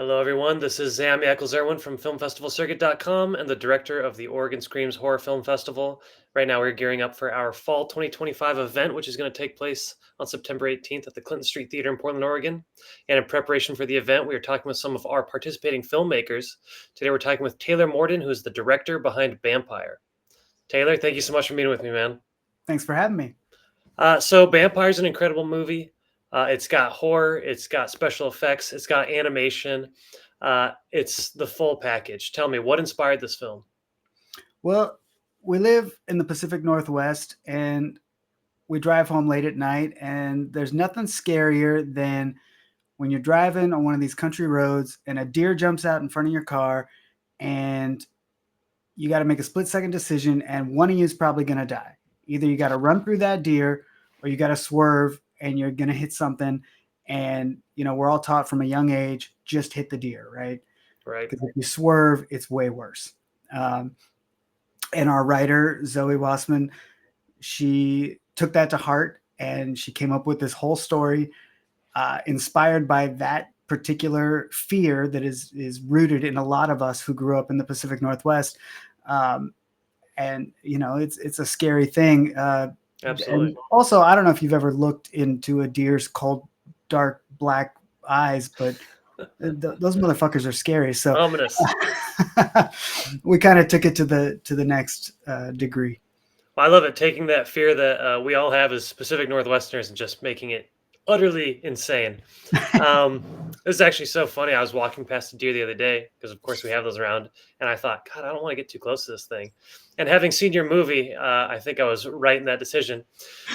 Hello, everyone. This is Sam Eccles-Irwin from FilmFestivalCircuit.com and the director of the Oregon Screams Horror Film Festival. Right now, we're gearing up for our Fall 2025 event, which is going to take place on September 18th at the Clinton Street Theater in Portland, Oregon. And in preparation for the event, we are talking with some of our participating filmmakers. Today, we're talking with Taylor Morden, who is the director behind Bampire. Taylor, thank you so much for meeting with me, man. Thanks for having me. So Vampire is an incredible movie. It's got horror, it's got special effects, it's got animation. It's the full package. Tell me, what inspired this film? Well, we live in the Pacific Northwest and we drive home late at night, and there's nothing scarier than when you're driving on one of these country roads and a deer jumps out in front of your car and you got to make a split-second decision, and one of you is probably going to die. Either you got to run through that deer or you got to swerve and you're going to hit something. And, we're all taught from a young age, just hit the deer, right? Right. Because if you swerve, it's way worse. And our writer, Zoe Wassman, she took that to heart and she came up with this whole story inspired by that particular fear that is rooted in a lot of us who grew up in the Pacific Northwest. And it's a scary thing. Absolutely. And also, I don't know if you've ever looked into a deer's cold, dark, black eyes, but those motherfuckers are scary. So Ominous. we kind of took it to the next degree. Well, I love it, taking that fear that we all have as Pacific Northwesterners and just making it utterly insane. It was actually so funny. I was walking past a deer the other day because, of course, we have those around, and I thought, God, I don't want to get too close to this thing. And having seen your movie, I think I was right in that decision.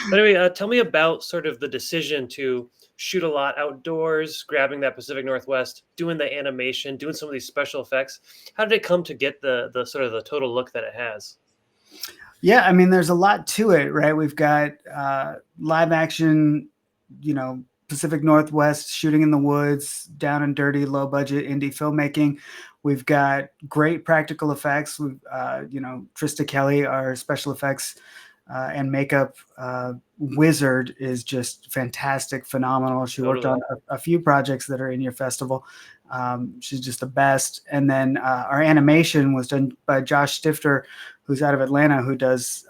But anyway, tell me about sort of the decision to shoot a lot outdoors, grabbing that Pacific Northwest, doing the animation, doing some of these special effects. How did it come to get the sort of the total look that it has? Yeah, I mean, there's a lot to it, right? We've got live action, Pacific Northwest shooting in the woods, down and dirty, low budget indie filmmaking. We've got great practical effects. We've, Trista Kelly, our special effects and makeup wizard, is just fantastic, phenomenal. She worked on a few projects that are in your festival. She's just the best. And then our animation was done by Josh Stifter, who's out of Atlanta, who does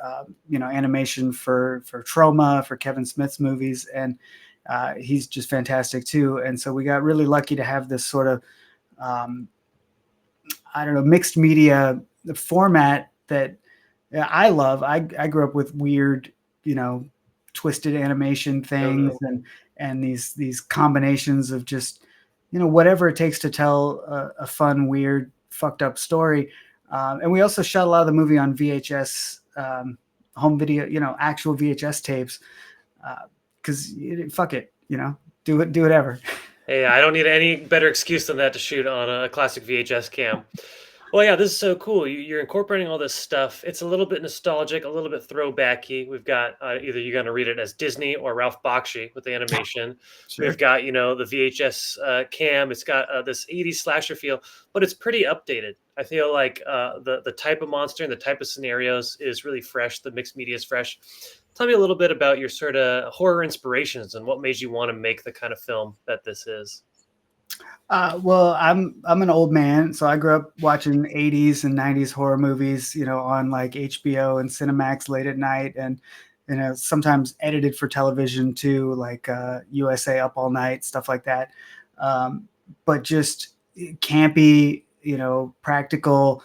animation for Trauma, for Kevin Smith's movies, and he's just fantastic too. And so we got really lucky to have this sort of mixed media format that I love. I grew up with weird, twisted animation things and these combinations of just whatever it takes to tell a fun, weird, fucked up story. And we also shot a lot of the movie on VHS, home video, actual VHS tapes, because fuck it, do whatever. Hey, I don't need any better excuse than that to shoot on a classic VHS cam. Well, yeah, this is so cool. You're incorporating all this stuff. It's a little bit nostalgic, a little bit throwbacky. We've got either you're going to read it as Disney or Ralph Bakshi with the animation. Sure. We've got, the VHS cam. It's got this 80s slasher feel, but it's pretty updated. I feel like the type of monster and the type of scenarios is really fresh. The mixed media is fresh. Tell me a little bit about your sort of horror inspirations and what made you want to make the kind of film that this is. Well, I'm an old man, so I grew up watching 80s and 90s horror movies, on like HBO and Cinemax late at night, and sometimes edited for television too, like USA Up All Night, stuff like that. But just campy, practical,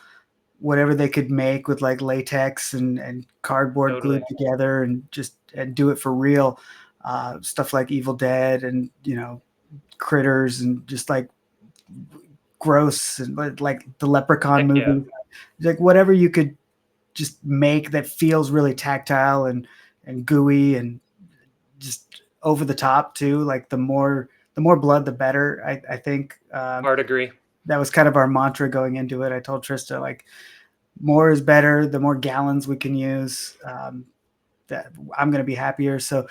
whatever they could make with like latex and cardboard glued together, and do it for real. Stuff like Evil Dead and Critters, and just like gross, and like the Leprechaun movie, like whatever you could just make that feels really tactile and gooey and just over the top too. Like the more blood, the better. I think. Hard agree. That was kind of our mantra going into it. I told Trista, like, more is better. The more gallons we can use, that I'm going to be happier. So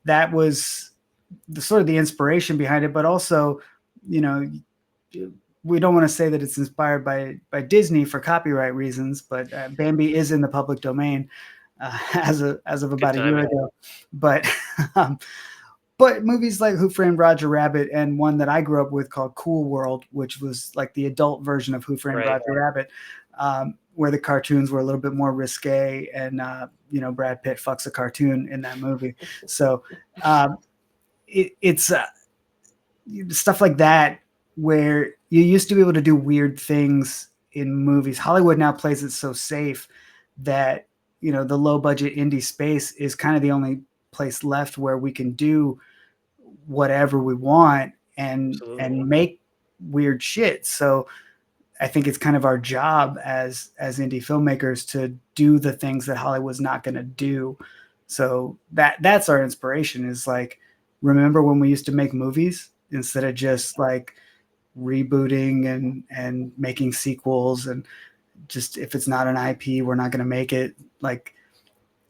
that was the sort of the inspiration behind it. But also, we don't want to say that it's inspired by Disney for copyright reasons, but Bambi is in the public domain as of about a year ago. But but movies like Who Framed Roger Rabbit and one that I grew up with called Cool World, which was like the adult version of Who Framed Right. Roger Rabbit, where the cartoons were a little bit more risque, and Brad Pitt fucks a cartoon in that movie. So it's stuff like that where you used to be able to do weird things in movies. Hollywood now plays it so safe that the low budget indie space is kind of the only place left where we can do whatever we want and Absolutely. make weird shit. So I think it's kind of our job as indie filmmakers to do the things that Hollywood's not going to do. So that's our inspiration, is like, remember when we used to make movies instead of just like rebooting and making sequels, and just, if it's not an IP, we're not going to make it. Like,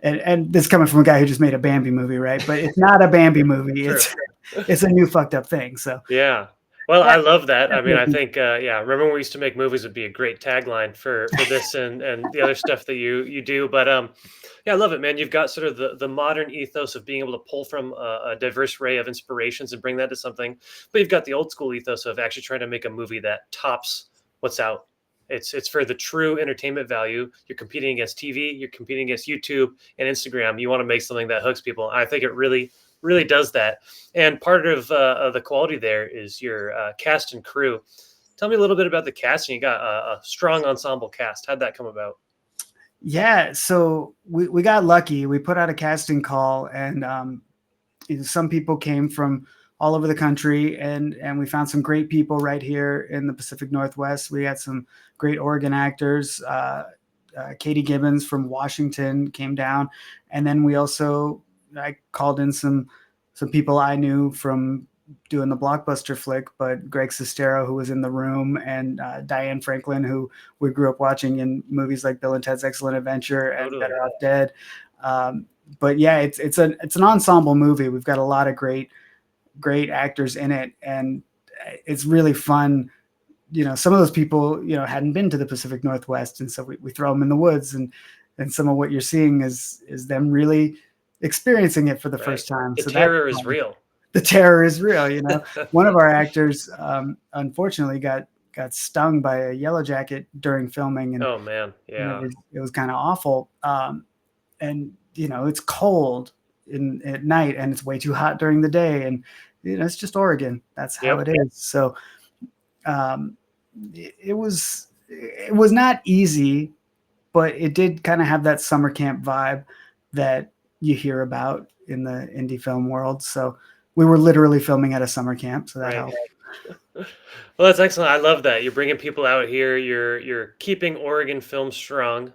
and this coming from a guy who just made a Bambi movie, right? But it's not a Bambi movie. It's a new fucked up thing. So Yeah. Well, I that, love that. I that's mean, what I think, yeah, remember when we used to make movies would be a great tagline for this and the other stuff that you do. But yeah, I love it, man. You've got sort of the modern ethos of being able to pull from a diverse array of inspirations and bring that to something. But you've got the old school ethos of actually trying to make a movie that tops what's out. It's for the true entertainment value. You're competing against TV, you're competing against YouTube and Instagram. You want to make something that hooks people. I think it really does that. And part of the quality there is your cast and crew. Tell me a little bit about the casting. You got a strong ensemble cast. How'd that come about? Yeah, so we got lucky. We put out a casting call, and some people came from all over the country, and we found some great people right here in the Pacific Northwest. We had some great Oregon actors. Katie Gibbons from Washington came down, and then I called in some people I knew from doing the Blockbuster flick, but Greg Sestero, who was in the room, and Diane Franklin, who we grew up watching in movies like Bill and Ted's Excellent Adventure and Totally. Better Off Dead. But yeah, it's an ensemble movie. We've got a lot of great actors in it, and it's really fun. Some of those people hadn't been to the Pacific Northwest, and so we throw them in the woods, and some of what you're seeing is them really experiencing it for the first time. The So terror is real. The terror is real. One of our actors unfortunately got stung by a yellow jacket during filming, and Oh man, yeah. it was kind of awful. And it's cold at night, and it's way too hot during the day, and it's just Oregon. That's how Yep. it is. So it was not easy, but it did kind of have that summer camp vibe that you hear about in the indie film world. So we were literally filming at a summer camp, so that helped. Well, that's excellent. I love that you're bringing people out here. You're keeping Oregon film strong,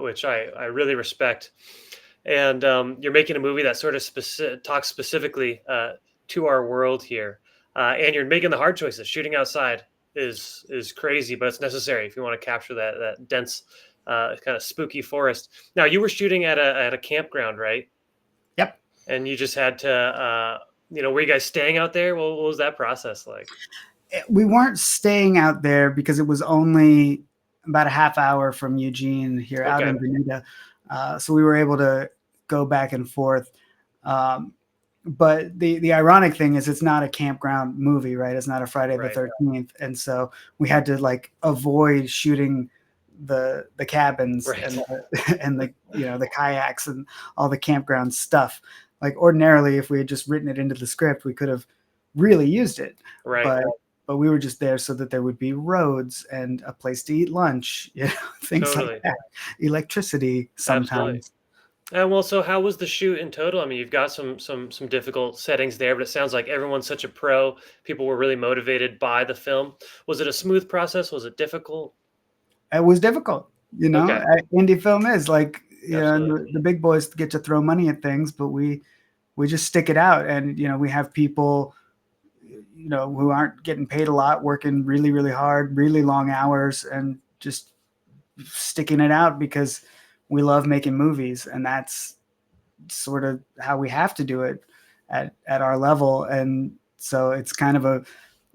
which I really respect. And you're making a movie that sort of talks specifically to our world here, and you're making the hard choices. Shooting outside is crazy, but it's necessary if you want to capture that dense, kind of spooky forest. Now, you were shooting at a campground, right? Yep. And you just had to, were you guys staying out there? What was that process like? We weren't staying out there because it was only about a half hour from Eugene here, out in Bonita. So we were able to go back and forth. But the ironic thing is, it's not a campground movie, right? It's not a Friday the 13th. And so we had to avoid shooting the cabins and the kayaks and all the campground stuff. Like, ordinarily, if we had just written it into the script, we could have really used it. Right. But we were just there so that there would be roads and a place to eat lunch, things like that. Electricity sometimes. Absolutely. And well, so how was the shoot in total? I mean, you've got some difficult settings there, but it sounds like everyone's such a pro. People were really motivated by the film. Was it a smooth process? Was it difficult? It was difficult. Indie film is like, the big boys get to throw money at things, but we just stick it out. And, we have people, who aren't getting paid a lot, working really, really hard, really long hours, and just sticking it out because we love making movies. And that's sort of how we have to do it at our level. And so it's kind of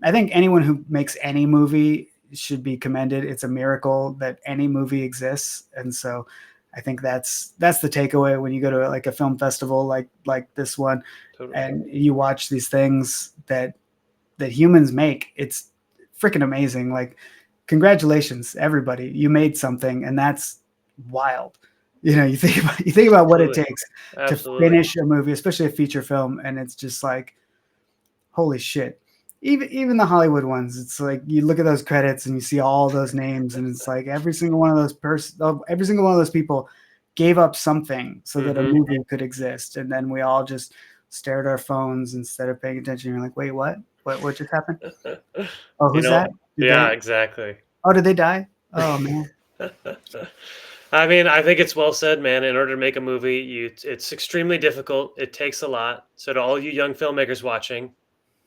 I think anyone who makes any movie should be commended. It's a miracle that any movie exists. And so I think that's the takeaway when you go to like a film festival like this one, Totally. and you watch these things that humans make. It's freaking amazing. Like, congratulations, everybody! You made something, and that's wild. You think about what it Absolutely. takes to Absolutely. finish a movie, especially a feature film, and it's just like, holy shit. Even the Hollywood ones, it's like you look at those credits and you see all those names, and it's like every single one of those people gave up something so that a Hmm. movie could exist, and then we all just stared at our phones instead of paying attention. You're like, wait, what? What just happened? Oh, You who's know, that? Did yeah, they? exactly. Oh, did they die? Oh man. I mean, I think it's well said, man. In order to make a movie, it's extremely difficult. It takes a lot. So to all you young filmmakers watching,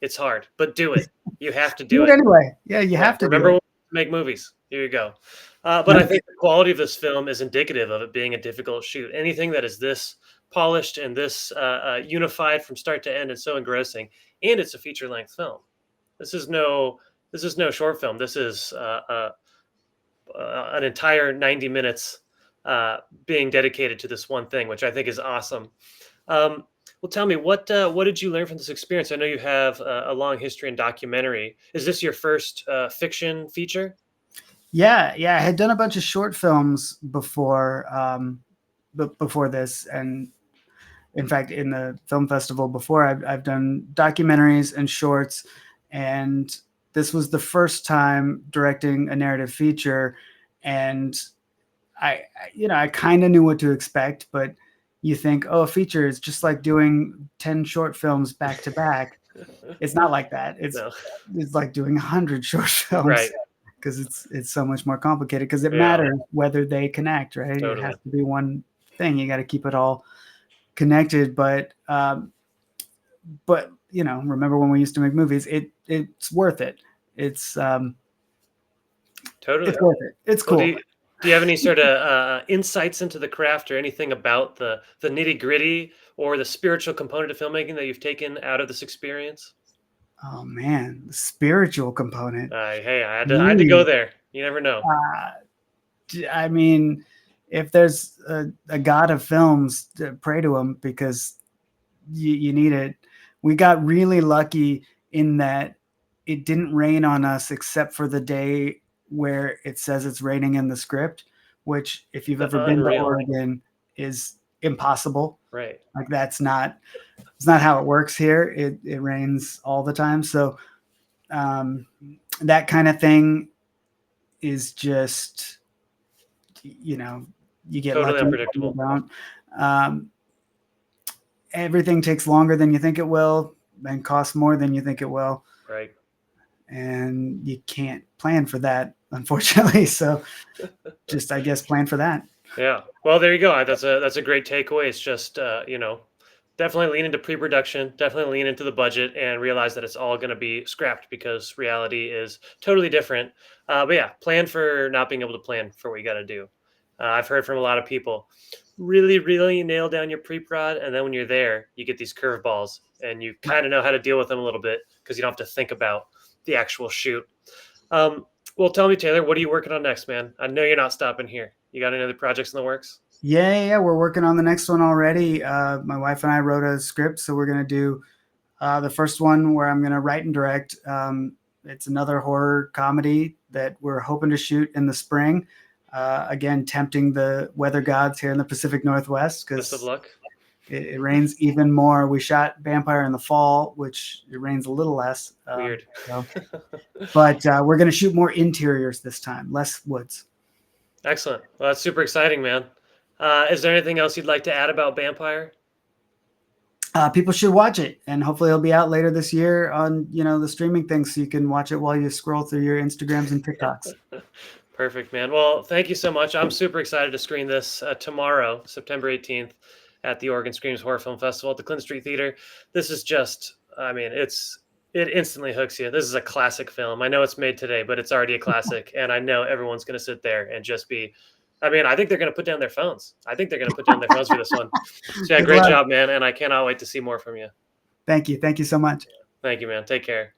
it's hard, but do it. You have to Do do it it. anyway. Yeah, you Yeah, have to do remember it. when we make movies. Here you go. But I Yep. think the quality of this film is indicative of it being a difficult shoot. Anything that is this polished and this unified from start to end and so engrossing, and it's a feature length film. This is no this is no short film. This is an entire 90 minutes being dedicated to this one thing, which I think is awesome. Um, well, tell me what did you learn from this experience? I know you have a long history in documentary. Is this your first fiction feature? Yeah. I had done a bunch of short films before, before this, and in fact, in the film festival before, I've done documentaries and shorts, and this was the first time directing a narrative feature, and I kind of knew what to expect, but you think, oh, a feature is just like doing 10 short films back to back. It's not like that. It's No, it's like doing 100 short films, right? because it's so much more complicated, because it Yeah, matters whether they connect, right? It has totally. to be one thing. You got to keep it all connected, but remember when we used to make movies? It's worth it. It's um, Totally. it's worth it. It's Well, cool. do you have any sort of insights into the craft or anything about the nitty gritty or the spiritual component of filmmaking that you've taken out of this experience? Oh man, the spiritual component. Hey, I had to go Jeez. there. You never know. Uh, I mean, if there's a god of films, pray to him, because you need it. We got really lucky in that it didn't rain on us except for the day where it says it's raining in the script, which, if you've ever been to Unreal, Oregon, is impossible. right? Like, it's not how it works here. It rains all the time. So um, that kind of thing is just, you know, you get Totally lucky or you unpredictable, don't. Um, Everything takes longer than you think it will and costs more than you think it will. right? And you can't plan for that, unfortunately. So just, I guess, plan for that. Yeah. Well, there you go. That's a great takeaway. It's just definitely lean into pre-production, definitely lean into the budget, and realize that it's all going to be scrapped because reality is totally different. But yeah, plan for not being able to plan for what you got to do. I've heard from a lot of people, really, really nail down your pre-prod, and then when you're there, you get these curveballs, and you Right. kind of know how to deal with them a little bit because you don't have to think about the actual shoot. Um, well, tell me, Taylor, what are you working on next, man? I know you're not stopping here. You got any other projects in the works? Yeah. We're working on the next one already. My wife and I wrote a script, so we're going to do the first one where I'm going to write and direct. It's another horror comedy that we're hoping to shoot in the spring. Again, tempting the weather gods here in the Pacific Northwest, Best of because luck. it rains even more. We shot Bampire in the fall, which it rains a little less. Weird. So, but we're going to shoot more interiors this time, less woods. Excellent. Well, that's super exciting, man. Is there anything else you'd like to add about Bampire? People should watch it, and hopefully it'll be out later this year on the streaming things, so you can watch it while you scroll through your Instagrams and TikToks. Perfect, man. Well, thank you so much. I'm super excited to screen this tomorrow, September 18th, at the Oregon Screams Horror Film Festival at the Clinton Street Theater. This is just, I mean, it instantly hooks you. This is a classic film. I know it's made today, but it's already a classic, and I know everyone's going to sit there and just be. I mean, I think they're going to put down their phones. I think they're going to put down their phones for this one. So yeah, Good great luck. job, man, and I cannot wait to see more from you. Thank you so much. Thank you, man. Take care.